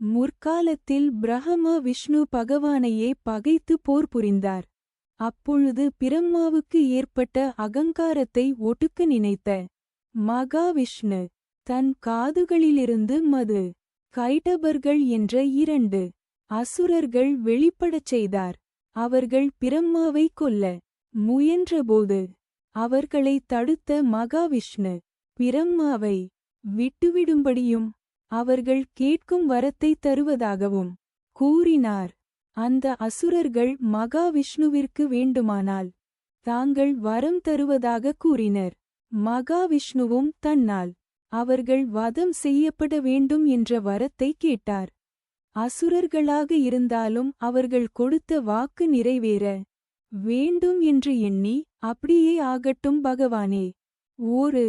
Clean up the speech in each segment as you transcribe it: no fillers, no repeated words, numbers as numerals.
முற்காலத்தில் பிரஹமா விஷ்ணு பகவானையே பகைத்து போர் புரிந்தார். அப்பொழுது பிரம்மாவுக்கு ஏற்பட்ட அகங்காரத்தை ஒடுக்க நினைத்த மகாவிஷ்ணு தன் காதுகளிலிருந்து மது கைடபர்கள் என்ற 2 அசுரர்கள் வெளிப்படச் செய்தார். அவர்கள் பிரம்மாவை கொல்ல முயன்றபோது அவர்களை தடுத்த மகாவிஷ்ணு பிரம்மாவை விட்டுவிடும்படியும் அவர்கள் கேட்கும் வரத்தை தருவதாகவும் கூறினார். அந்த அசுரர்கள் மகாவிஷ்ணுவிற்கு வேண்டுமானால் தாங்கள் வரம் தருவதாக கூறினர். மகாவிஷ்ணுவும் தன்னால் அவர்கள் வதம் செய்யப்பட வேண்டும் என்ற வரத்தை கேட்டார். அசுரர்களாக இருந்தாலும் அவர்கள் கொடுத்த வாக்கு நிறைவேற வேண்டும் என்று எண்ணி, அப்படியே ஆகட்டும் பகவானே. ஒரு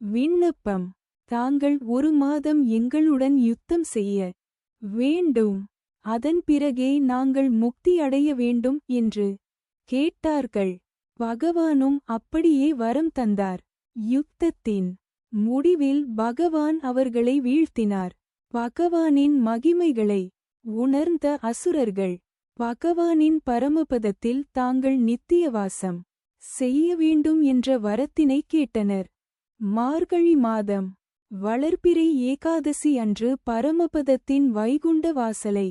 விண்ணப்பம். தாங்கள் 1 மாதம் எங்களுடன் யுத்தம் செய்ய வேண்டும். அதன் பிறகே நாங்கள் முக்தி அடைய வேண்டும் என்று கேட்டார்கள். பகவானும் அப்படியே வரம் தந்தார். யுத்தத்தின் முடிவில் பகவான் அவர்களை வீழ்த்தினார். பகவானின் மகிமைகளை உணர்ந்த அசுரர்கள் பகவானின் பரமபதத்தில் தாங்கள் நித்தியவாசம் செய்ய வேண்டும் என்ற வரத்தினை கேட்டனர். மார்கழி மாதம் வளர்பிறை ஏகாதசி அன்று பரமபதத்தின் வைகுண்ட வாசலை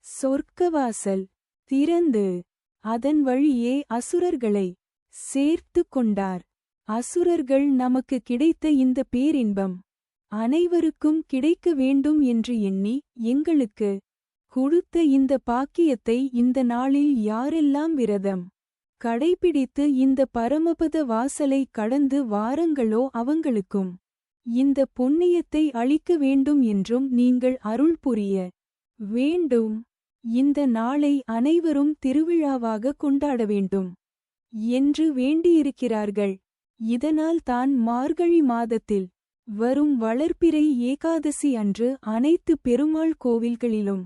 சொர்க்கவாசல் திறந்து அதன் வழியே அசுரர்களை சேர்த்து கொண்டார். அசுரர்கள் நமக்கு கிடைத்த இந்த பேரின்பம் அனைவருக்கும் கிடைக்க வேண்டும் என்று எண்ணி எங்களுக்கு கொடுத்த இந்த பாக்கியத்தை இந்த நாளில் யாரெல்லாம் விரதம் கடைபிடித்து இந்த பரமபத வாசலை கடந்து வாரங்களோ அவங்களுக்கும் இந்த புண்ணியத்தை அளிக்க வேண்டும் என்றும் நீங்கள் அருள் புரிய வேண்டும். இந்த நாளை அனைவரும் திருவிழாவாக கொண்டாட வேண்டும் என்று வேண்டியிருக்கிறார்கள். இதனால் தான் மார்கழி மாதத்தில் வரும் வளர்பிறை ஏகாதசி அன்று அனைத்து பெருமாள் கோவில்களிலும்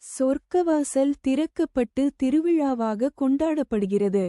சொர்க்கவாசல் திறக்கப்பட்டு திருவிழாவாக கொண்டாடப்படுகிறது.